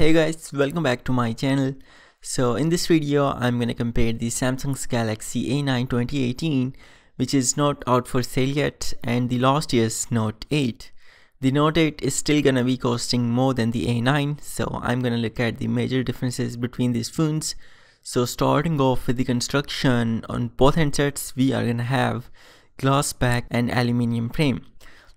Hey guys, welcome back to my channel. So in this video, I'm gonna compare the Samsung's Galaxy A9 2018, which is not out for sale yet, and the last year's Note 8. The Note 8 is still gonna be costing more than the A9, so I'm gonna look at the major differences between these phones. So starting off with the construction, on both handsets, we are gonna have glass back and aluminium frame.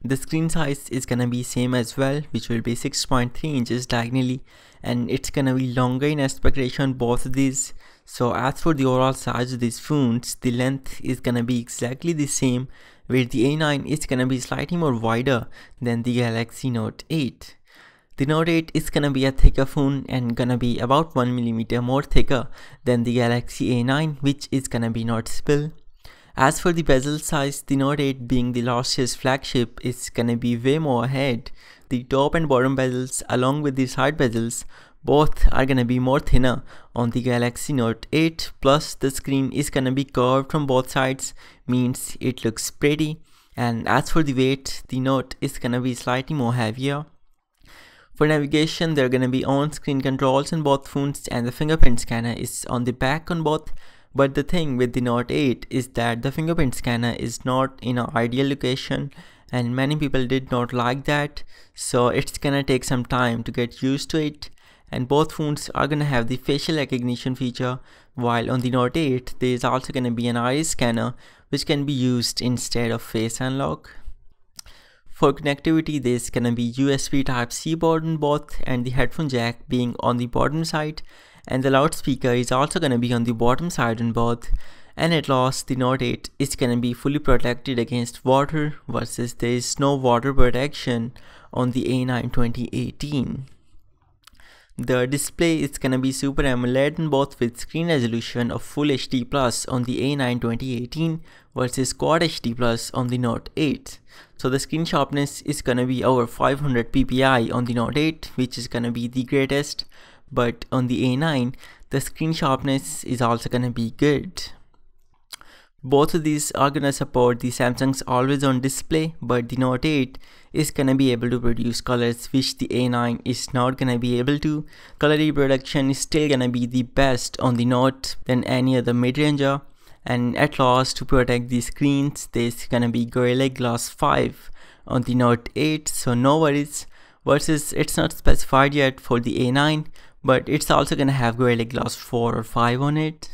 The screen size is gonna be same as well, which will be 6.3 inches diagonally, and it's gonna be longer in aspect ratio on both of these. So as for the overall size of these phones, the length is gonna be exactly the same, where the A9 is gonna be slightly more wider than the Galaxy Note 8. The Note 8 is gonna be a thicker phone and gonna be about 1mm more thicker than the Galaxy A9, which is gonna be noticeable. As for the bezel size, the Note 8 being the last year's flagship is gonna be way more ahead. The top and bottom bezels along with the side bezels both are gonna be more thinner on the Galaxy Note 8, plus the screen is gonna be curved from both sides, means it looks pretty. And as for the weight, the Note is gonna be slightly more heavier. For navigation, there are gonna be on-screen controls in both phones, and the fingerprint scanner is on the back on both. But the thing with the Note 8 is that the fingerprint scanner is not in an ideal location, and many people did not like that, so it's gonna take some time to get used to it. And both phones are gonna have the facial recognition feature, while on the Note 8 there is also gonna be an iris scanner which can be used instead of face unlock. For connectivity, there's gonna be USB Type-C port on both, and the headphone jack being on the bottom side, and the loudspeaker is also gonna be on the bottom side on both. And at last, the Note 8 is gonna be fully protected against water, versus there is no water protection on the A9 2018. The display is gonna be Super AMOLED on both, with screen resolution of Full HD Plus on the A9 2018 versus Quad HD Plus on the Note 8. So the screen sharpness is gonna be over 500 ppi on the Note 8, which is gonna be the greatest. But on the A9, the screen sharpness is also gonna be good. Both of these are gonna support the Samsung's always-on display, but the Note 8 is gonna be able to produce colors which the A9 is not gonna be able to. Color reproduction is still gonna be the best on the Note than any other mid-ranger. And at last, to protect the screens, there's gonna be Gorilla Glass 5 on the Note 8, so no worries. Versus it's not specified yet for the A9, but it's also gonna have Gorilla Glass 4 or 5 on it.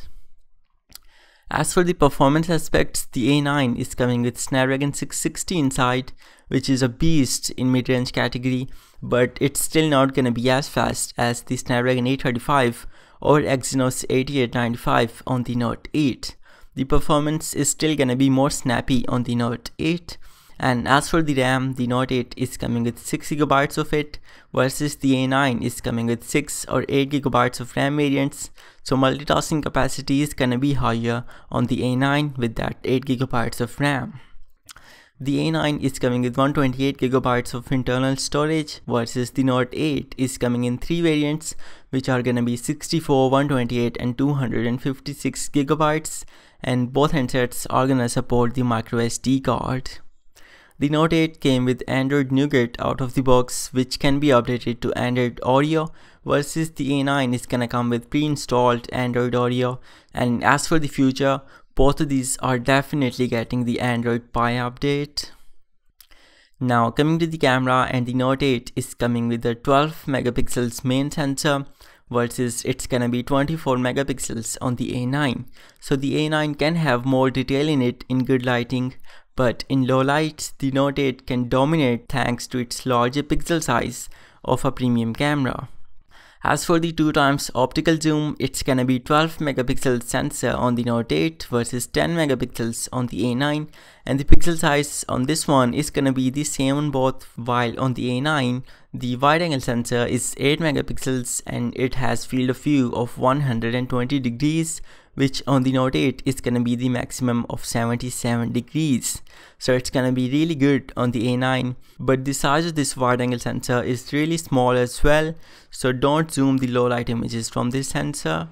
As for the performance aspects, the A9 is coming with Snapdragon 660 inside, which is a beast in mid-range category, but it's still not gonna be as fast as the Snapdragon 835 or Exynos 8895 on the Note 8. The performance is still gonna be more snappy on the Note 8. And as for the RAM, the Note 8 is coming with 6GB of it, versus the A9 is coming with 6 or 8GB of RAM variants. So multitasking capacity is gonna be higher on the A9 with that 8GB of RAM. The A9 is coming with 128GB of internal storage, versus the Note 8 is coming in 3 variants, which are gonna be 64, 128 and 256GB, and both handsets are gonna support the microSD card. The Note 8 came with Android Nougat out of the box, which can be updated to Android Oreo, versus the A9 is gonna come with pre-installed Android Oreo. And as for the future, both of these are definitely getting the Android Pie update. Now coming to the camera, and the Note 8 is coming with a 12 megapixels main sensor, versus it's gonna be 24 megapixels on the A9. So the A9 can have more detail in it in good lighting, but in low light, the Note 8 can dominate thanks to its larger pixel size of a premium camera. As for the 2x optical zoom, it's gonna be 12 megapixel sensor on the Note 8 versus 10 megapixels on the A9, and the pixel size on this one is gonna be the same on both, while on the A9, the wide angle sensor is 8 megapixels and it has field of view of 120 degrees, which on the Note 8 is gonna be the maximum of 77 degrees. So it's gonna be really good on the A9, but the size of this wide angle sensor is really small as well, so don't zoom the low light images from this sensor.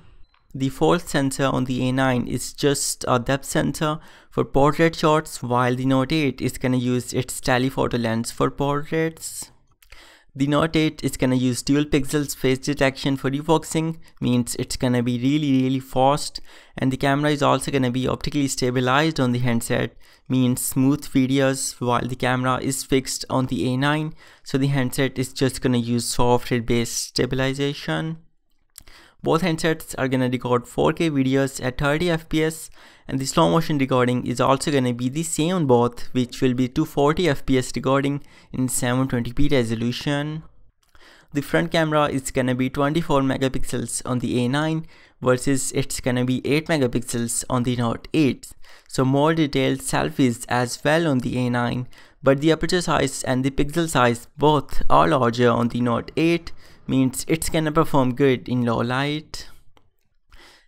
The fourth sensor on the A9 is just a depth sensor for portrait shots, while the Note 8 is gonna use its telephoto lens for portraits. The Note 8 is gonna use dual pixels face detection for refocusing, means it's gonna be really fast, and the camera is also gonna be optically stabilized on the handset, means smooth videos while the camera is fixed on the A9, so the handset is just gonna use software based stabilization. Both handsets are gonna record 4K videos at 30 FPS, and the slow motion recording is also gonna be the same on both, which will be 240 FPS recording in 720p resolution. The front camera is gonna be 24 megapixels on the A9 versus it's gonna be 8 megapixels on the Note 8. So more detailed selfies as well on the A9, but the aperture size and the pixel size both are larger on the Note 8, means it's gonna perform good in low light.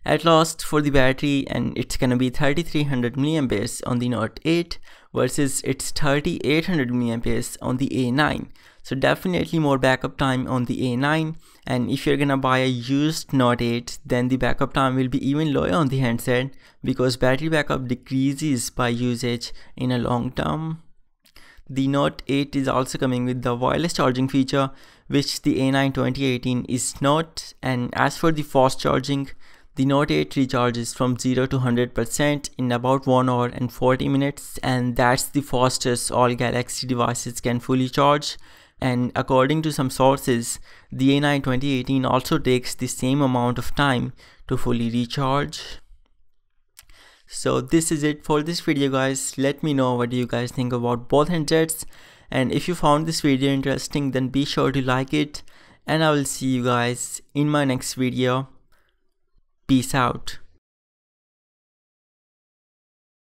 At last, for the battery, and it's gonna be 3300 mAh on the Note 8 versus it's 3800 mAh on the A9. So definitely more backup time on the A9, and if you're gonna buy a used Note 8, then the backup time will be even lower on the handset because battery backup decreases by usage in a long term. The Note 8 is also coming with the wireless charging feature, which the A9 2018 is not, and as for the fast charging, the Note 8 recharges from 0 to 100% in about 1 hour and 40 minutes, and that's the fastest all Galaxy devices can fully charge. And according to some sources, the A9 2018 also takes the same amount of time to fully recharge. So this is it for this video, guys. Let me know what do you guys think about both handsets, and if you found this video interesting, then be sure to like it, and I will see you guys in my next video. Peace out.